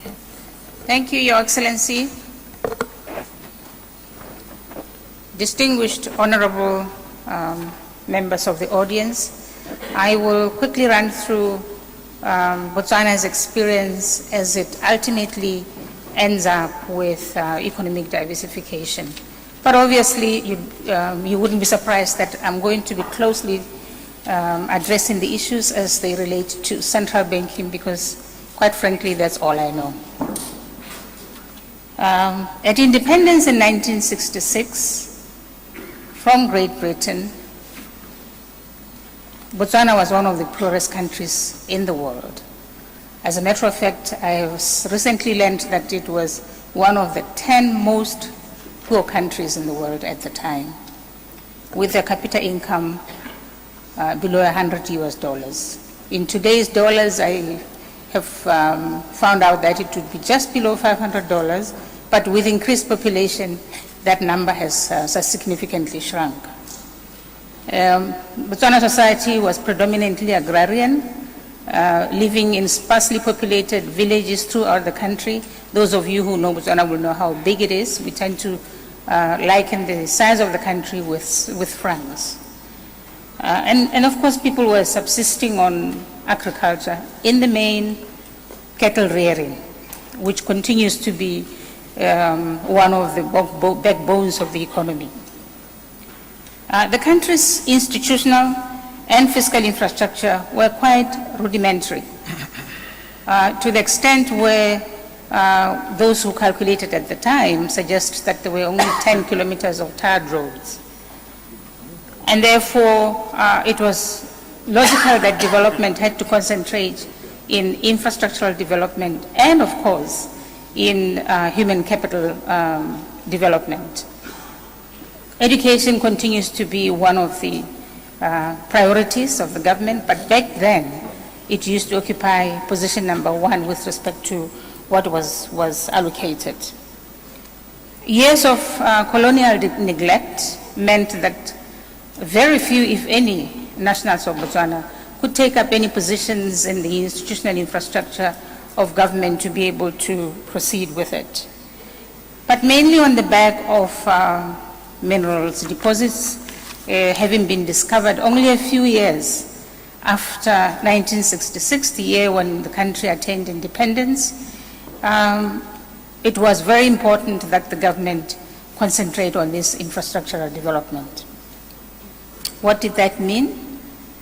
Thank you, Your Excellency. Distinguished honorable members of the audience, I will quickly run through Botswana's experience as it ultimately ends up with economic diversification. But obviously, you wouldn't be surprised that I'm going to be closely addressing the issues as they relate to central banking, because quite frankly, that's all I know. At independence in 1966 from Great Britain, Botswana was one of the poorest countries in the world. As a matter of fact, I have recently learned that it was one of the 10 most poor countries in the world at the time, with a capita income below $100 US. In today's dollars, I have found out that it would be just below $500, but with increased population, that number has significantly shrunk. Botswana society was predominantly agrarian, living in sparsely populated villages throughout the country. Those of you who know Botswana will know how big it is. We tend to liken the size of the country with France. And of course, people were subsisting on agriculture, in the main cattle rearing, which continues to be one of the backbones of the economy. The country's institutional and fiscal infrastructure were quite rudimentary, to the extent where those who calculated at the time suggest that there were only 10 kilometers of tarred roads. And therefore, it was logical that development had to concentrate in infrastructural development and, of course, in human capital development. Education continues to be one of the priorities of the government, but back then it used to occupy position number one with respect to what was allocated. Years of colonial neglect meant that very few, if any, nationals of Botswana could take up any positions in the institutional infrastructure of government to be able to proceed with it. But mainly on the back of minerals deposits having been discovered only a few years after 1966, the year when the country attained independence, it was very important that the government concentrate on this infrastructural development. What did that mean?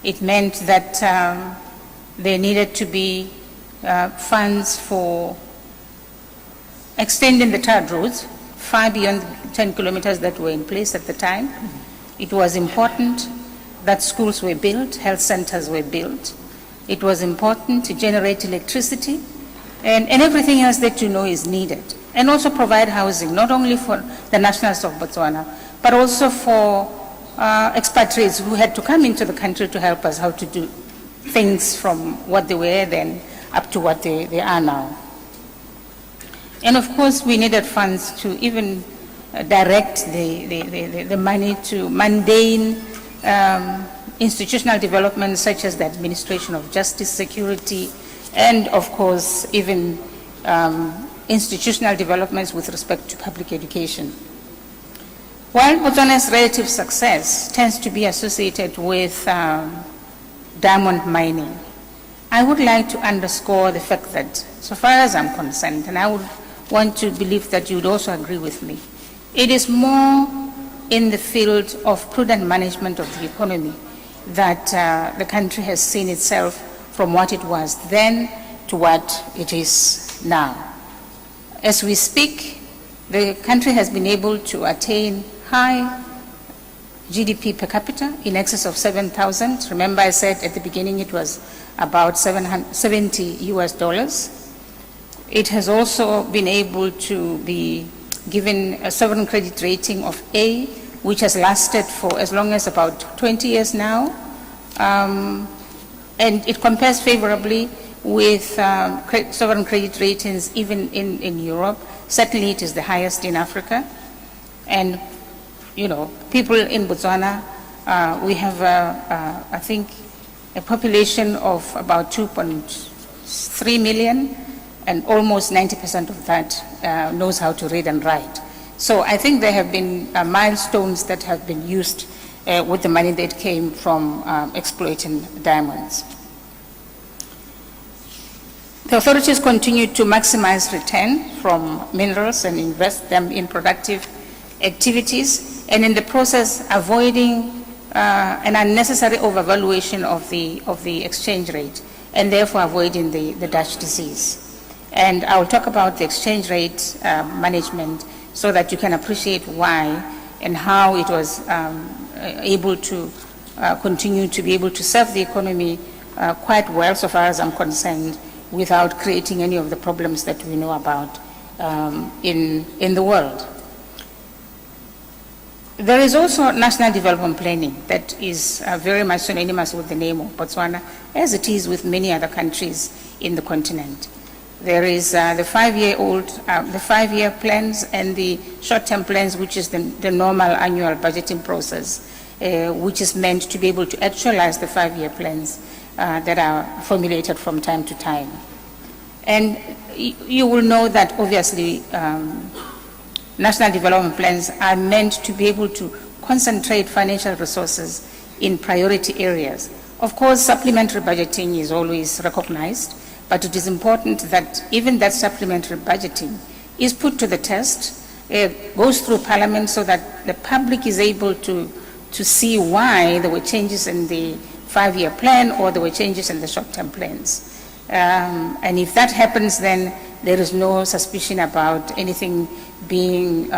It meant that there needed to be funds for extending the tarred roads far beyond the 10 kilometers that were in place at the time. It was important that schools were built, health centers were built. It was important to generate electricity and everything else that you know is needed. And also provide housing, not only for the nationals of Botswana, but also for expatriates who had to come into the country to help us how to do things from what they were then up to what they are now. And of course, we needed funds to even direct the money to mundane institutional developments such as the administration of justice, security, and of course, even institutional developments with respect to public education. While Botswana's relative success tends to be associated with diamond mining, I would like to underscore the fact that, so far as I'm concerned, and I would want to believe that you would also agree with me, it is more in the field of prudent management of the economy that the country has seen itself from what it was then to what it is now. As we speak, the country has been able to attain high GDP per capita in excess of 7,000. Remember I said at the beginning it was about $70 US. It has also been able to be given a sovereign credit rating of A, which has lasted for as long as about 20 years now. And it compares favorably with sovereign credit ratings even in Europe. Certainly it is the highest in Africa. And, you know, people in Botswana, we have, I think, a population of about 2.3 million. and almost 90% of that knows how to read and write. So I think there have been milestones that have been used with the money that came from exploiting diamonds. The authorities continue to maximize return from minerals and invest them in productive activities, and in the process avoiding an unnecessary overvaluation of the exchange rate, and therefore avoiding the Dutch disease. And I will talk about the exchange rate management so that you can appreciate why and how it was able to continue to be able to serve the economy quite well, so far as I'm concerned, without creating any of the problems that we know about in the world. There is also national development planning that is very much synonymous with the name of Botswana, as it is with many other countries in the continent. There is the 5-year plans and the short-term plans, which is the normal annual budgeting process, which is meant to be able to actualize the 5-year plans that are formulated from time to time. And you will know that obviously national development plans are meant to be able to concentrate financial resources in priority areas. Of course, supplementary budgeting is always recognized, but it is important that even that supplementary budgeting is put to the test, goes through Parliament so that the public is able to see why there were changes in the 5-year plan or there were changes in the short-term plans. And if that happens, then there is no suspicion about anything being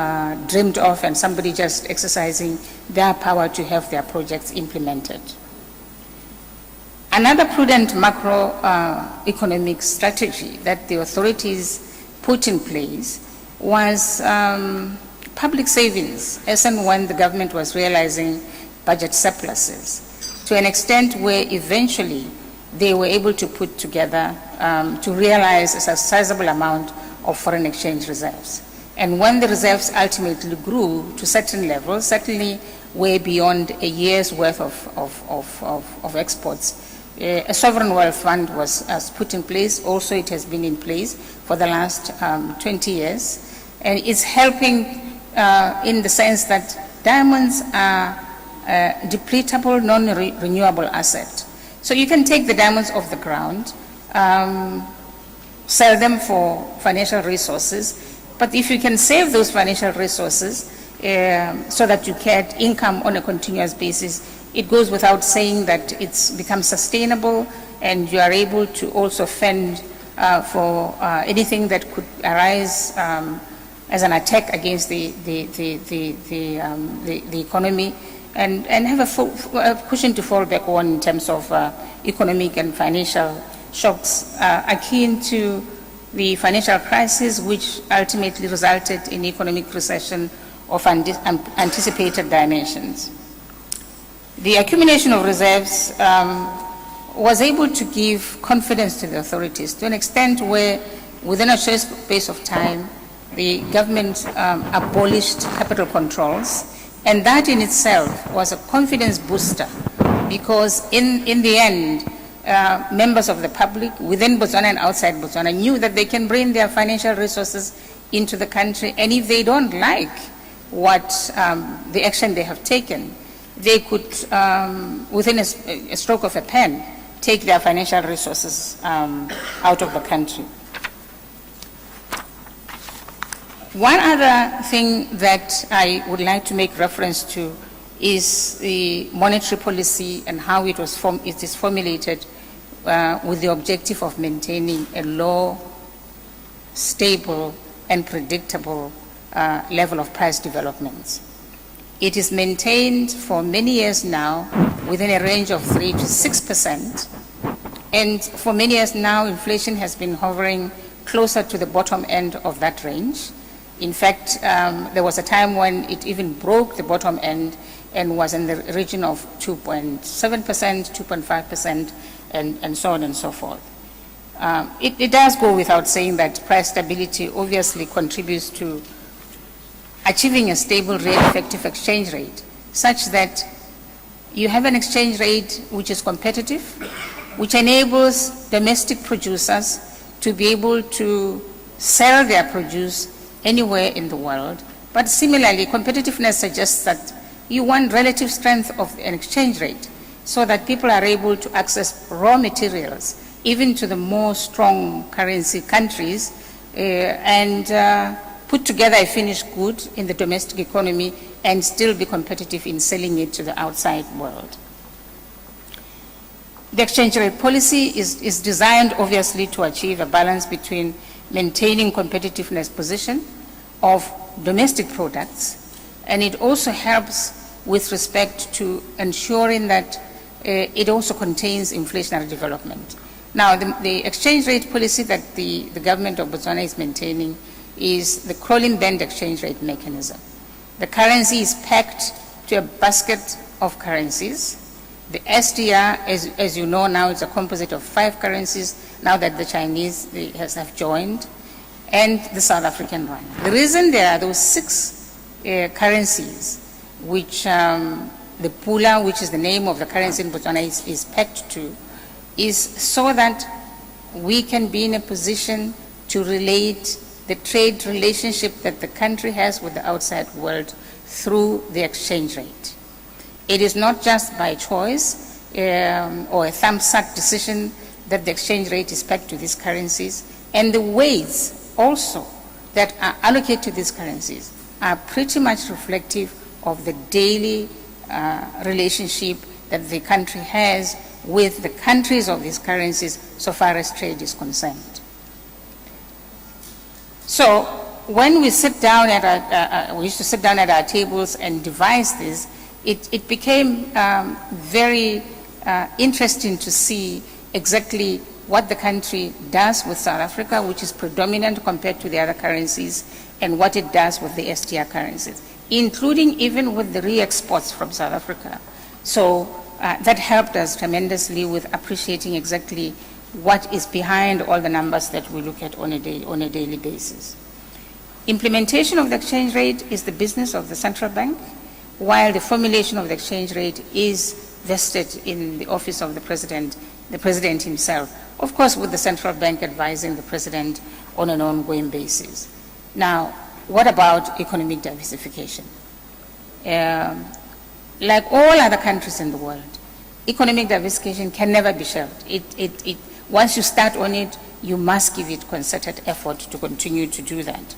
dreamed of and somebody just exercising their power to have their projects implemented. Another prudent macroeconomic strategy that the authorities put in place was public savings, as and when the government was realizing budget surpluses, to an extent where eventually they were able to put together to realize a sizable amount of foreign exchange reserves. And when the reserves ultimately grew to certain levels, certainly way beyond a year's worth of exports, a sovereign wealth fund was put in place. Also, it has been in place for the last 20 years. And it's helping in the sense that diamonds are a depletable, non-renewable asset. So you can take the diamonds off the ground, sell them for financial resources, but if you can save those financial resources so that you get income on a continuous basis, it goes without saying that it's become sustainable and you are able to also fend for anything that could arise as an attack against the economy, and have a cushion to fall back on in terms of economic and financial shocks akin to the financial crisis, which ultimately resulted in economic recession of anticipated dimensions. The accumulation of reserves was able to give confidence to the authorities to an extent where, within a short space of time, the government abolished capital controls, and that in itself was a confidence booster, because in the end, members of the public within Botswana and outside Botswana knew that they can bring their financial resources into the country, and if they don't like what the action they have taken, they could, within a stroke of a pen, take their financial resources out of the country. One other thing that I would like to make reference to is the monetary policy and how it is formulated with the objective of maintaining a low, stable, and predictable level of price developments. It is maintained for many years now within a range of 3 to 6%, and for many years now inflation has been hovering closer to the bottom end of that range. In fact, there was a time when it even broke the bottom end and was in the region of 2.7%, 2.5%, and so on and so forth. It does go without saying that price stability obviously contributes to achieving a stable real effective exchange rate, such that you have an exchange rate which is competitive, which enables domestic producers to be able to sell their produce anywhere in the world. But similarly, competitiveness suggests that you want relative strength of an exchange rate so that people are able to access raw materials, even to the more strong currency countries, and put together a finished good in the domestic economy and still be competitive in selling it to the outside world. The exchange rate policy is designed, obviously, to achieve a balance between maintaining competitiveness position of domestic products, and it also helps with respect to ensuring that it also contains inflationary development. Now, the exchange rate policy that the government of Botswana is maintaining is the crawling band exchange rate mechanism. The currency is packed to a basket of currencies. The SDR, as you know now, is a composite of 5 currencies, now that the Chinese have joined, and the South African rand. The reason there are those 6 currencies, which the Pula, which is the name of the currency in Botswana, is packed to, is so that we can be in a position to relate the trade relationship that the country has with the outside world through the exchange rate. It is not just by choice or a thumbs-up decision that the exchange rate is pegged to these currencies, and the weights also that are allocated to these currencies are pretty much reflective of the daily relationship that the country has with the countries of these currencies so far as trade is concerned. So when we sit down at we used to sit down at our tables and devise this, it became very interesting to see exactly what the country does with South Africa, which is predominant compared to the other currencies, and what it does with the SDR currencies, including even with the re-exports from South Africa. So that helped us tremendously with appreciating exactly what is behind all the numbers that we look at on a daily basis. Implementation of the exchange rate is the business of the central bank, while the formulation of the exchange rate is vested in the office of the president himself, of course with the central bank advising the president on an ongoing basis. Now, what about economic diversification? Like all other countries in the world, economic diversification can never be shelved. Once you start on it, you must give it concerted effort to continue to do that.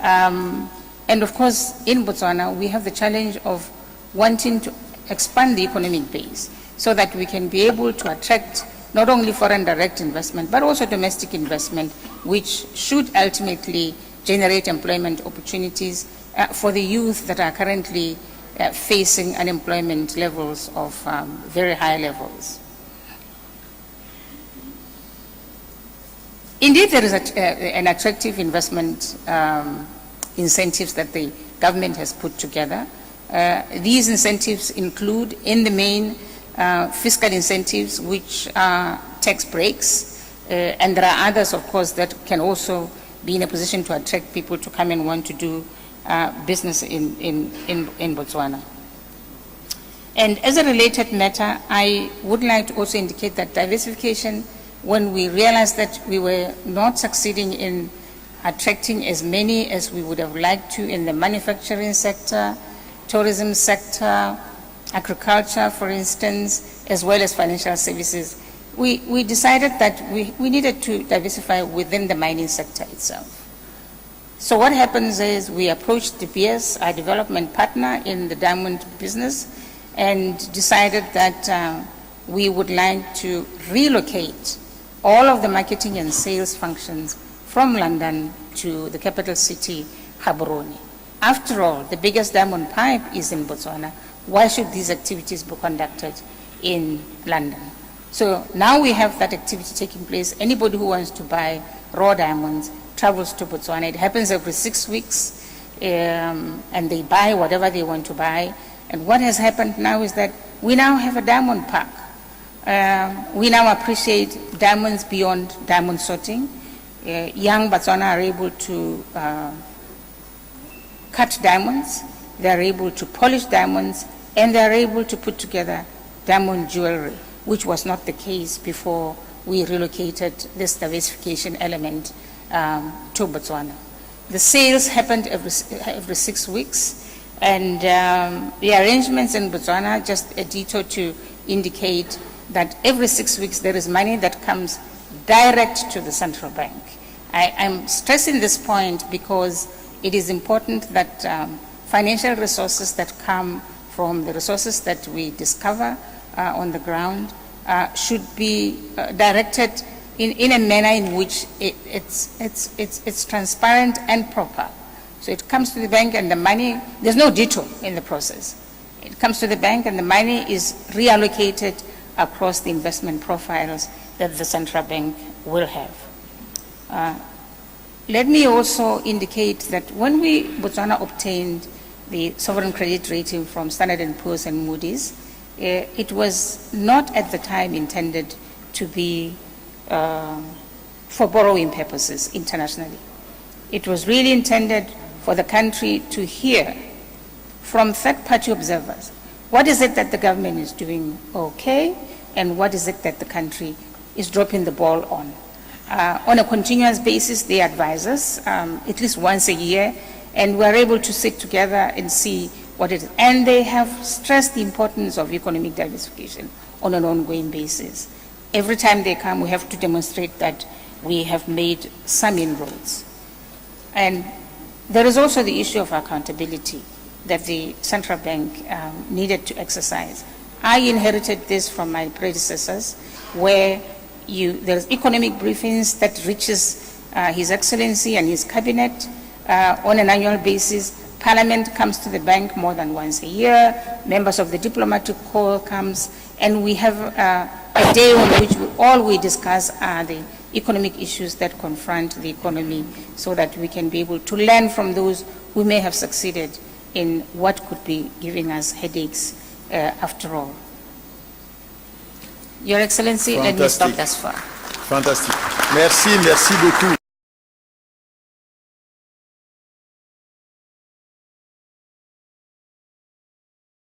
And of course, in Botswana, we have the challenge of wanting to expand the economic base so that we can be able to attract not only foreign direct investment, but also domestic investment, which should ultimately generate employment opportunities for the youth that are currently facing unemployment levels of very high levels. Indeed, there is an attractive investment incentives that the government has put together. These incentives include, in the main, fiscal incentives, which are tax breaks, and there are others, of course, that can also be in a position to attract people to come and want to do business in Botswana. And as a related matter, I would like to also indicate that diversification, when we realized that we were not succeeding in attracting as many as we would have liked to in the manufacturing sector, tourism sector, agriculture, for instance, as well as financial services, we decided that we needed to diversify within the mining sector itself. So what happens is we approached DPS, our development partner in the diamond business, and decided that we would like to relocate all of the marketing and sales functions from London to the capital city, Gaborone. After all, the biggest diamond pipe is in Botswana. Why should these activities be conducted in London? So now we have that activity taking place. Anybody who wants to buy raw diamonds travels to Botswana. It happens every 6 weeks, and they buy whatever they want to buy. And what has happened now is that we now have a diamond park. We now appreciate diamonds beyond diamond sorting. Young Botswana are able to cut diamonds, they are able to polish diamonds, and they are able to put together diamond jewelry, which was not the case before we relocated this diversification element to Botswana. The sales happened every 6 weeks, and the arrangements in Botswana, just a detour to indicate that every 6 weeks there is money that comes direct to the central bank. I'm stressing this point because it is important that financial resources that come from the resources that we discover on the ground should be directed in a manner in which it's transparent and proper. So it comes to the bank and the money, there's no detour in the process. It comes to the bank and the money is reallocated across the investment profiles that the central bank will have. Let me also indicate that when Botswana obtained the sovereign credit rating from Standard & Poor's and Moody's, it was not at the time intended to be for borrowing purposes internationally. It was really intended for the country to hear from third-party observers, what is it that the government is doing okay, and what is it that the country is dropping the ball on. On a continuous basis, they advise us at least once a year, and we're able to sit together and see what it is. And they have stressed the importance of economic diversification on an ongoing basis. Every time they come, we have to demonstrate that we have made some inroads. And there is also the issue of accountability that the central bank needed to exercise. I inherited this from my predecessors, where there's economic briefings that reaches His Excellency and his cabinet on an annual basis. Parliament comes to the bank more than once a year. Members of the diplomatic corps comes, and we have a day on which all we discuss are the economic issues that confront the economy, so that we can be able to learn from those who may have succeeded in what could be giving us headaches after all. Your Excellency, Fantastic. Let me stop thus far. Fantastic. Merci beaucoup.